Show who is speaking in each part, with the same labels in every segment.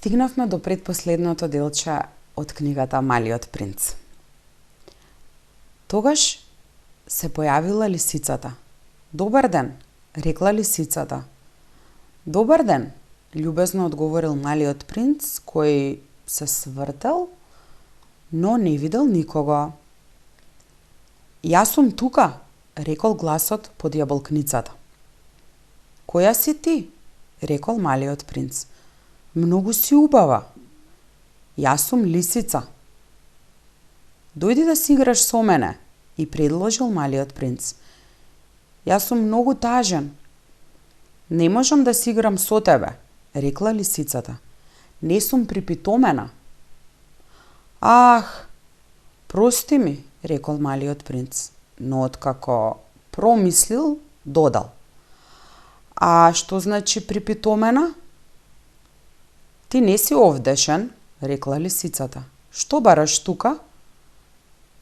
Speaker 1: Стигнавме до предпоследното делче од книгата Малиот принц. Тогаш се појавила лисицата. Добар ден, рекла лисицата. Добар ден, љубезно одговорил малиот принц, кој се свртел, но не видел никого. Јас сум тука, рекол гласот под јаболкницата. Која си ти? Рекол малиот принц. Многу си убава. Јас сум лисица. Дојди да си играш со мене, и предложил малиот принц. Јас сум многу тажен. Не можам да си играм со тебе, рекла лисицата. Не сум припитомена. Ах, прости ми, рекол малиот принц, но откако промислил, додал. А што значи припитомена? Ти не си овдешен, рекла лисицата. Што бараш тука?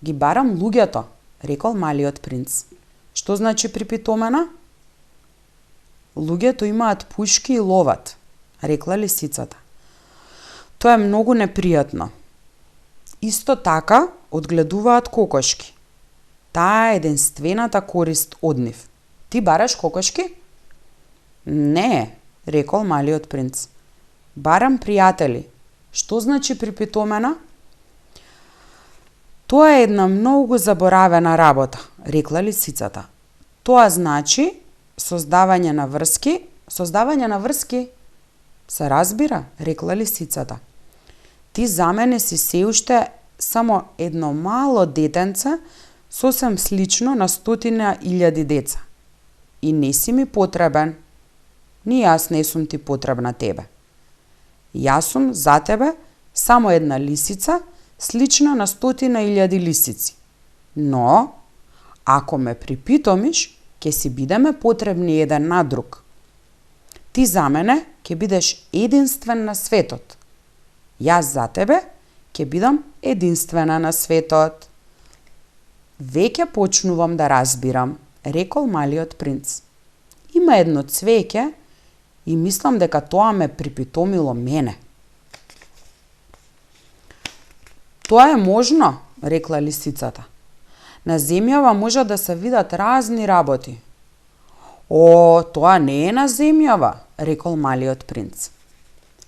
Speaker 1: Ги барам луѓето, рекол малиот принц. Што значи припитомена? Луѓето имаат пушки и ловат, рекла лисицата. Тоа е многу непријатно. Исто така одгледуваат кокошки. Таа е единствената корист од нив. Ти бараш кокошки? Не, рекол малиот принц. Барам пријатели. Што значи припитомена? Тоа е една многу заборавена работа, рекла лисицата. Тоа значи создавање на врски. Создавање на врски? Се разбира, рекла лисицата. Ти за мене си се уште само едно мало детенце, сосем слично на 100.000 деца. И не си ми потребен. Ни јас не сум ти потребна тебе. Јас сум за тебе само една лисица, слична на 100.000 лисици. Но, ако ме припитомиш, ќе си бидеме потребни еден на друг. Ти за мене ќе бидеш единствен на светот. Јас за тебе ќе бидам единствена на светот. Веќе почнувам да разбирам, рекол малиот принц. Има едно цвеќе и мислам дека тоа ме припитомило мене. Тоа е можно, рекла лисицата. На земјава може да се видат разни работи. О, тоа не е на земјава, рекол малиот принц.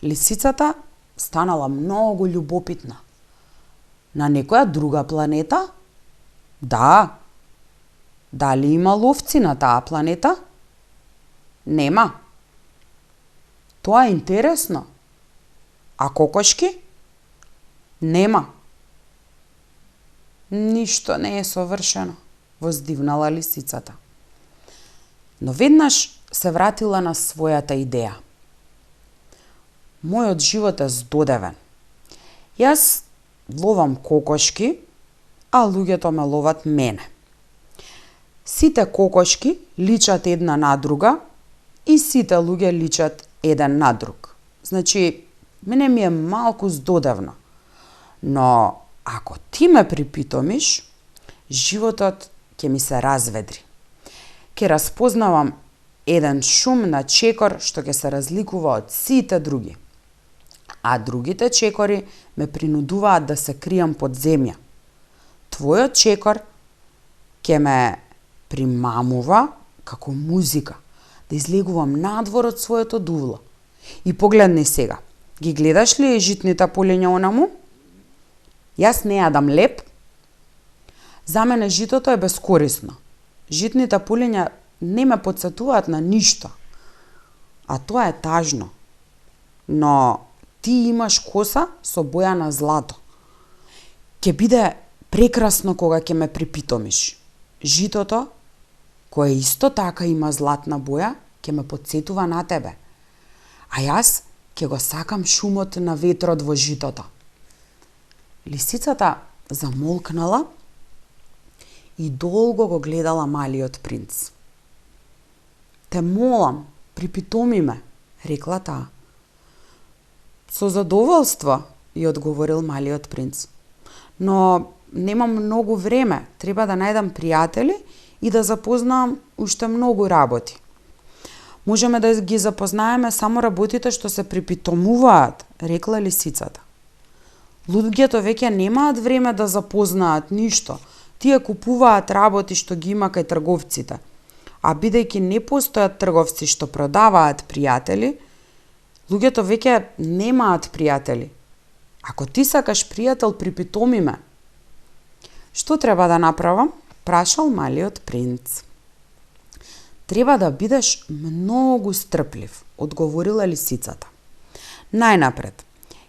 Speaker 1: Лисицата станала многу љубопитна. На некоја друга планета? Да. Дали има ловци на таа планета? Нема. Тоа е интересно. А кокошки? Нема. Ништо не е совршено, воздивнала лисицата. Но веднаш се вратила на својата идеја. Мојот живот е здодевен. Јас ловам кокошки, а луѓето ме ловат мене. Сите кокошки личат една на друга и сите луѓе личат еден на друг. Значи, мене ми е малку здодевно. Но ако ти ме припитомиш, животот ќе ми се разведри. Ќе распознавам еден шум на чекор што ќе се разликува од сите други. А другите чекори ме принудуваат да се кријам под земја. Твојот чекор ќе ме примамува како музика, да излегувам надвор од своето дувло. И погледни сега, ги гледаш ли житните полиња онаму? Јас не јадам леп. За мене житото е бескорисно. Житните пулиња не ме потсетуваат на ништо. А тоа е тажно. Но ти имаш коса со боја на злато. Ќе биде прекрасно кога ќе ме припитомиш. Житото, кое исто така има златна боја, ќе ме потсетува на тебе. А јас ќе го сакам шумот на ветрот во житото. Лисицата замолкнала и долго го гледала малиот принц. Те молам, припитоми ме, рекла таа. Со задоволство, ја одговорил малиот принц. Но немам многу време, треба да најдам пријатели и да запознам уште многу работи. Можеме да ги запознаеме само работите што се припитомуваат, рекла лисицата. Луѓето веќе немаат време да запознаат ништо. Тие купуваат работи што ги има кај трговците. А бидејќи не постојат трговци што продаваат пријатели, луѓето веќе немаат пријатели. Ако ти сакаш пријател, припитоми ме. Што треба да направам? Прашал малиот принц. Треба да бидеш многу стрплив, одговорила лисицата. Најнапред,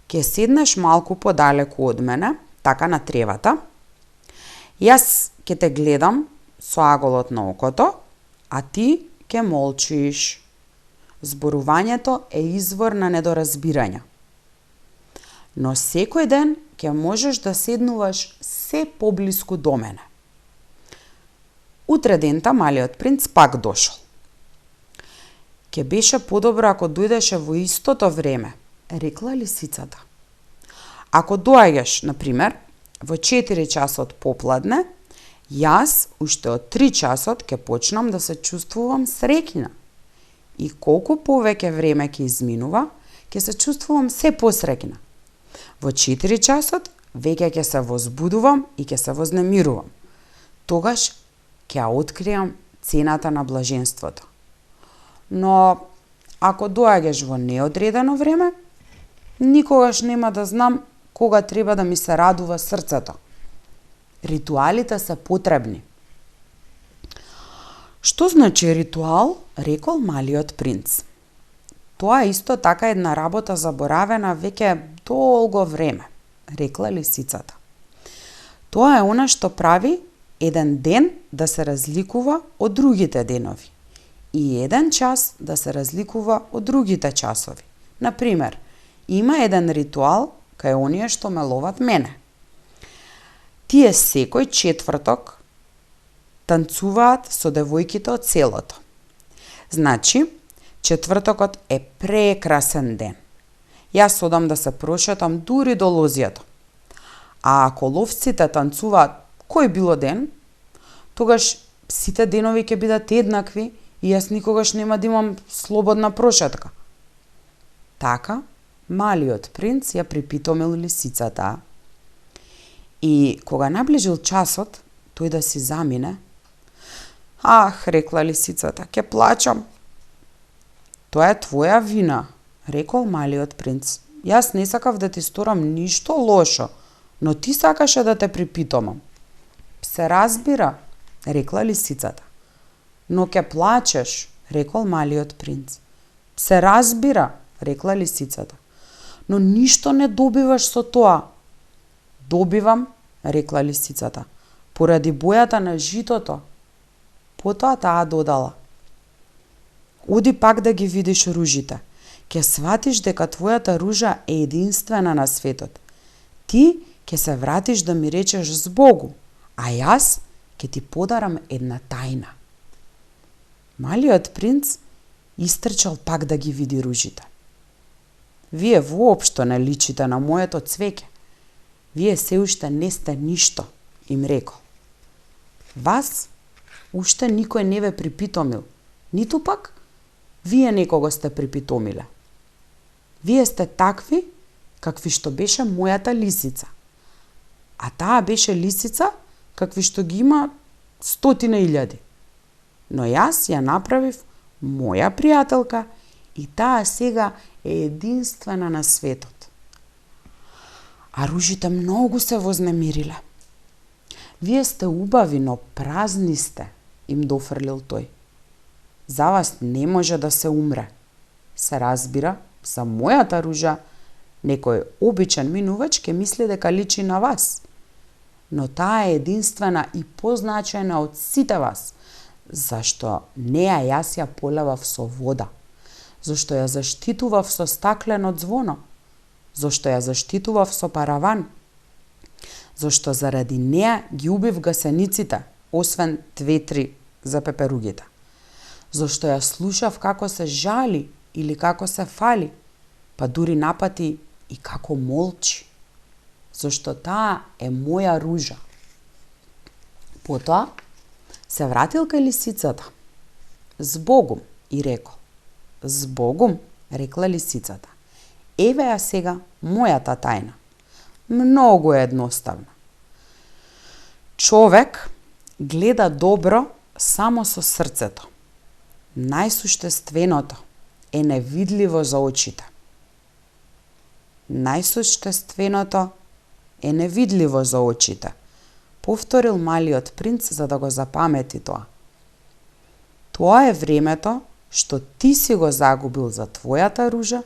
Speaker 1: ќе седнеш малку подалеку од мене, така на тревата. Јас ќе те гледам со аголот на окото, а ти ќе молчиш. Зборувањето е извор на недоразбирање. Но секој ден ќе можеш да седнуваш се поблиску до мене. Утре дента малиот принц пак дошол. Ќе беше подобро ако дојдеше во истото време, рекла лисицата. Ако доаѓаш, например, во 4 часот попладне, јас уште од 3 часот ќе почнам да се чувствувам среќна. И колку повеќе време ќе изминува, ќе се чувствувам се посреќна. Во 4 часот веќе ќе се возбудувам и ќе се вознемирувам. Тогаш ќе ја откријам цената на блаженството. Но ако доаѓаш во неодредено време, никогаш нема да знам кога треба да ми се радува срцето. Ритуалите се потребни. Што значи ритуал, рекол малиот принц. Тоа е исто така една работа заборавена веќе долго време, рекла лисицата. Тоа е она што прави еден ден да се разликува од другите денови и еден час да се разликува од другите часови. Например, има еден ритуал кај оние што ме ловат мене. Тие секој четврток танцуваат со девојките од селото. Значи, четвртокот е прекрасен ден. Јас одам да се прошетам дури до лозијето. А ако ловците танцуваат кој било ден, тогаш сите денови ќе бидат еднакви и јас никогаш нема да имам слободна прошетка. Така, малиот принц ја припитомил лисицата. И кога наближил часот, тој да си замине, "Ах", рекла лисицата, "ќе плачам." "Тоа е твоја вина", рекол малиот принц. "Јас не сакав да ти сторам ништо лошо, но ти сакаше да те припитомам." "Се разбира", рекла лисицата. "Но ќе плачеш", рекол малиот принц. "Се разбира", рекла лисицата. "Но ништо не добиваш со тоа." "Добивам", рекла лисицата, "поради бојата на житото." Потоа таа додала: "Оди пак да ги видиш ружите. Ќе сватиш дека твојата ружа е единствена на светот. Ти ќе се вратиш да ми речеш збогу, а јас ќе ти подарам една тајна." Малиот принц истрчал пак да ги види ружите. "Вие воопшто не личите на моето цвеќе. Вие се уште не сте ништо", им рекол. "Вас уште никој не ве припитомил, ниту пак вие некого сте припитомиле. Вие сте такви какви што беше мојата лисица. А таа беше лисица какви што ги има 100.000. Но јас ја направив моја пријателка и таа сега е единствена на светот." А ружите многу се вознемириле. "Вие сте убави, но празни сте", им дофрлил тој. "За вас не може да се умре. Се разбира, за мојата ружа некој обичен минувач ќе мисли дека личи на вас. Но таа е единствена и позначајна од сите вас, зашто неа јас ја полевав со вода, зашто ја заштитував со стаклено ѕвоно, зашто ја заштитував со параван, зашто заради неа ги убив гасениците, освен 2-3 за пеперугите, зашто ја слушав како се жали или како се фали, па дури напати и како молчи, зашто таа е моја ружа." Потоа се вратил кај лисицата. "Збогум", и рекол. Збогум, рекла лисицата. Еве ја сега мојата тајна. Многу е едноставна. Човек гледа добро само со срцето. Најсуштественото е невидливо за очите. Најсуштественото е невидливо за очите, повторил малиот принц за да го запамети тоа. Тоа е времето што ти си го загубил за твојата ружа,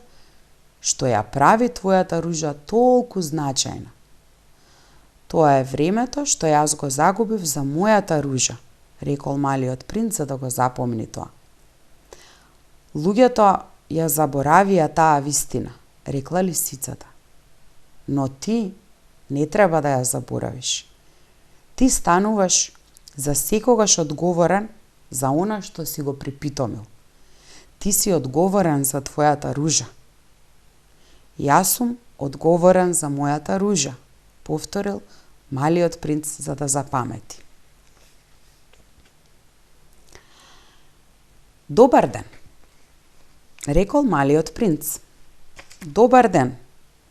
Speaker 1: што ја прави твојата ружа толку значајна. Тоа е времето што јас го загубив за мојата ружа, рекол малиот принц за да го запомни тоа. Луѓето ја заборавија таа вистина, рекла лисицата. Но ти не треба да ја заборавиш. Ти стануваш за секогаш одговорен за она што си го припитомил. Ти си одговорен за твојата ружа. Јас сум одговорен за мојата ружа, повторил малиот принц за да запамети. Добар ден, рекол малиот принц. Добар ден,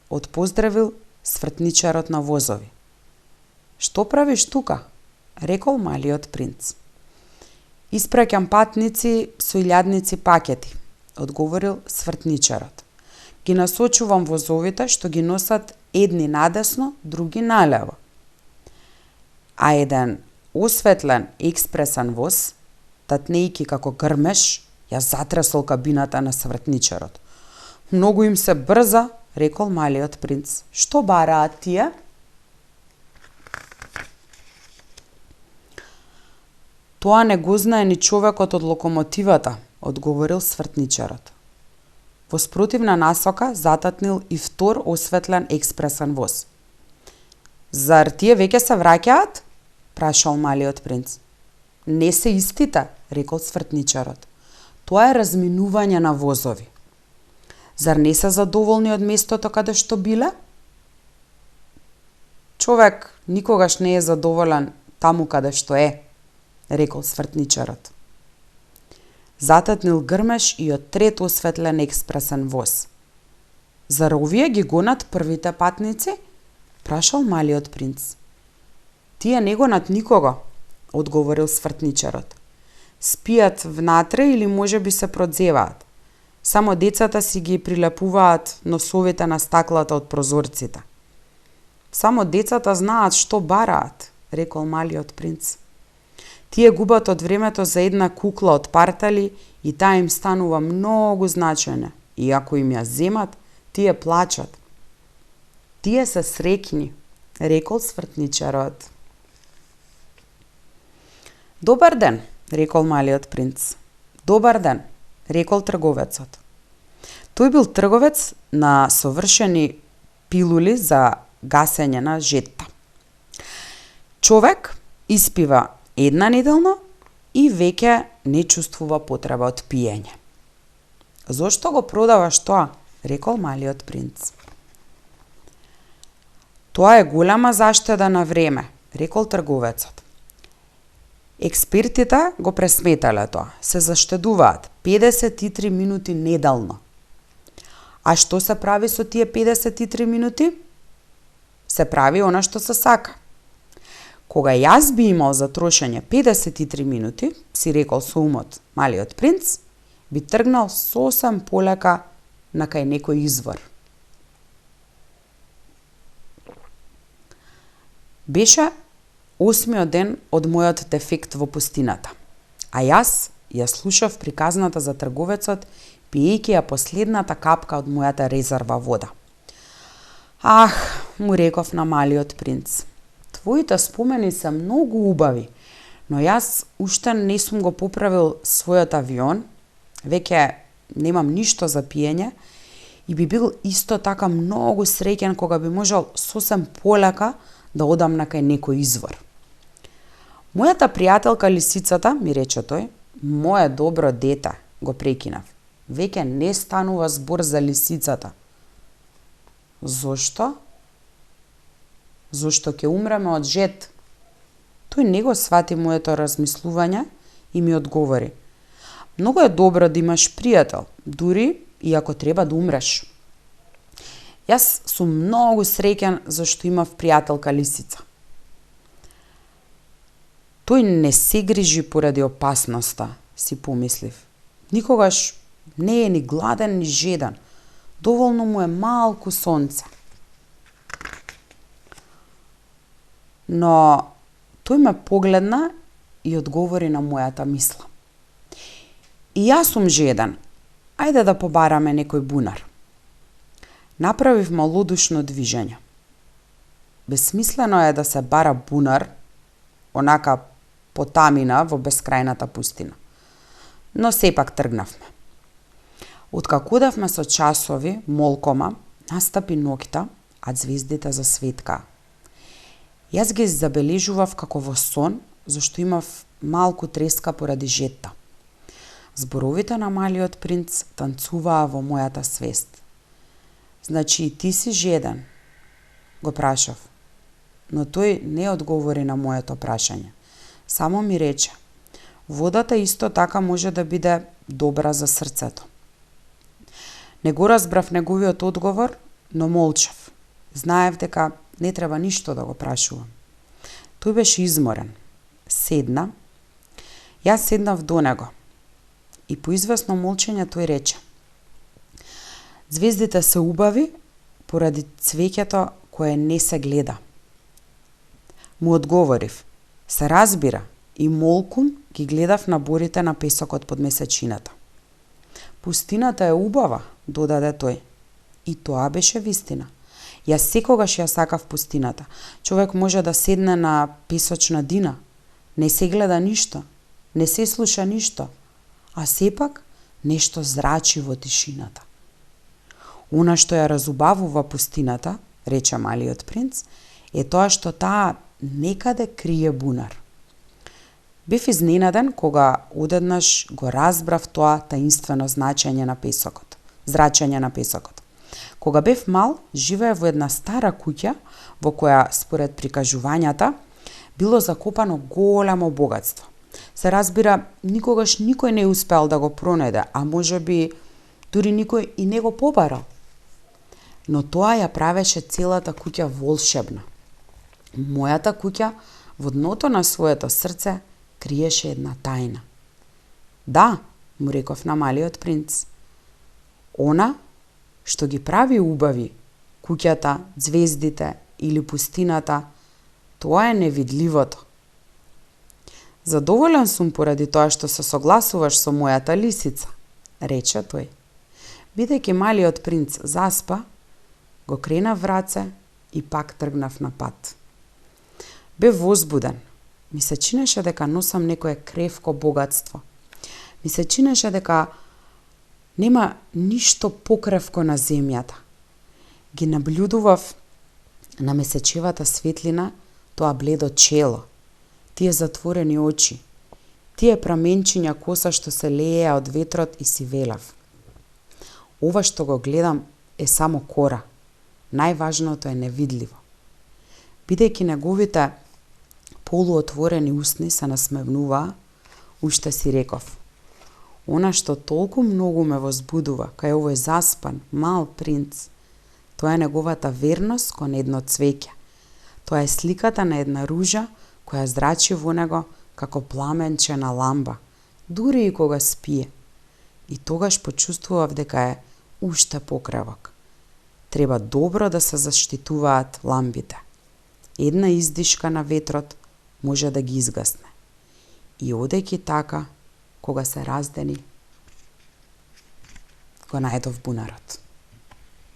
Speaker 1: отпоздравил свртничарот на возови. Што правиш тука? Рекол малиот принц. Испраќам патници со илјадници пакети, одговорил свртничарот. Ги насочувам возовите што ги носат едни надесно, други налево. А еден осветлен експресен воз, татнејки како грмеш, ја затресол кабината на свртничарот. Многу им се брза, рекол малиот принц. Што бараат тие? Тоа не го знае ни човекот од локомотивата, одговорил свртничарот. Во спротивна насока зататнил и втор осветлен експресен воз. Зар тие веќе се враќаат? Прашал малиот принц. Не се истите, рекол свртничарот. Тоа е разминување на возови. Зар не се задоволни од местото каде што биле? Човек никогаш не е задоволен таму каде што е, рекол свртничарот. Зататнил грмеш и од трет осветлен експресен воз. Зар овие ги гонат првите патници? Прашал малиот принц. Тие не гонат никого, одговорил свртничарот. Спијат внатре или може би се продзеваат. Само децата си ги прилепуваат носовите на стаклата од прозорците. Само децата знаат што бараат, рекол малиот принц. Тие губат од времето за една кукла од партали и таа им станува многу значајна. И ако им ја земат, тие плачат. Тие се среќни, рекол свртничарот. Добар ден, рекол малиот принц. Добар ден, рекол трговецот. Тој бил трговец на совршени пилули за гасење на жетта. Човек испива една неделно и веќе не чувствува потреба од пиење. Зошто го продаваш тоа? Рекол малиот принц. Тоа е голема заштеда на време, рекол трговецот. Експертите го пресметале тоа. Се заштедуваат 53 минути неделно. А што се прави со тие 53 минути? Се прави она што се сака. Кога јас би имал за трошење 53 минути, си рекол со умот малиот принц, би тргнал сосем полека на кај некој извор. Беше 8-миот ден од мојот дефект во пустината, а јас ја слушав приказната за трговецот, пиејќи ја последната капка од мојата резерва вода. Ах, му реков на малиот принц, твоите спомени се многу убави, но јас уште не сум го поправил својот авион, веќе немам ништо за пиење и би бил исто така многу среќен кога би можел сосем полека да одам на кај некој извор. Мојата пријателка лисицата, ми рече тој, мое добро дете, го прекинав. Веќе не станува збор за лисицата. Зошто? Зошто ќе умреме од жет? Тој не го свати моето размислување и ми одговори. Многу е добро да имаш пријател, дури и ако треба да умреш. Јас сум многу среќен зашто имав пријателка лисица. Тој не се грижи поради опасноста, си помислив. Никогаш не е ни гладен, ни жеден. Доволно му е малку сонце. Но тој ме погледна и одговори на мојата мисла. И јас сум жеден. Ајде да побараме некој бунар. Направив малодушно движење. Бесмислено е да се бара бунар, онака потамина во бескрајната пустина. Но сепак тргнавме. Откако одевме со часови, молкома, настапи ноќта, а звездите засветкаа. Јас ги забележував како во сон, зашто имав малку треска поради жетта. Зборовите на малиот принц танцуваа во мојата свест. Значи и ти си жеден, го прашав. Но тој не одговори на моето прашање. Само ми рече, водата исто така може да биде добра за срцето. Не го разбрав неговиот одговор, но молчав. Знаев дека не треба ништо да го прашувам. Тој беше изморен. Седна. Јас седнав до него. И по извесно молчење тој рече: звездите се убави поради цвеќето кое не се гледа. Му одговорив: се разбира, и молкум ги гледав на борите на песокот под месечината. Пустината е убава, додаде тој. И тоа беше вистина. Јас секогаш ја сакав пустината. Човек може да седне на песочна дина, не се гледа ништо, не се слуша ништо, а сепак нешто зрачи во тишината. Она што ја разубавува пустината, рече малиот принц, е тоа што таа некаде крие бунар. Бев изненаден кога одеднаш го разбрав тоа таинствено значење на песокот, зрачење на песокот. Кога бев мал, живеев во една стара куќа во која, според прикажувањата, било закопано големо богатство. Се разбира, никогаш никој не успеал да го пронајде, а можеби дури никој и не го побарал. Но тоа ја правеше целата куќа волшебна. Мојата куќа во дното на своето срце криеше една тајна. Да, му реков на малиот принц. Она што ги прави убави, куќата, звездите или пустината, тоа е невидливото. Задоволен сум поради тоа што се согласуваш со мојата лисица, рече тој. Бидејќи малиот принц заспа, го кренав раце и пак тргнав на пат. Бев возбуден. Ми се чинеше дека носам некое кревко богатство. Ми се чинеше дека нема ништо покревко на земјата. Ги наблюдував на месечевата светлина тоа бледо чело, тие затворени очи, тие праменчиња коса што се лееа од ветрот и си велав. Ова што го гледам е само кора. Најважното е невидливо. Бидејќи неговите полуотворени усни се насмевнуваа, уште си реков: она што толку многу ме возбудува кај овој заспан, мал принц, тоа е неговата верност кон едно цвеќе. Тоа е сликата на една ружа која зрачи во него како пламенче на ламба, дури и кога спие. И тогаш почувствував дека е уште покревок. Треба добро да се заштитуваат ламбите. Една издишка на ветрот може да ги изгасне. И одејќи така, кога се раздени, го најдов бунарот.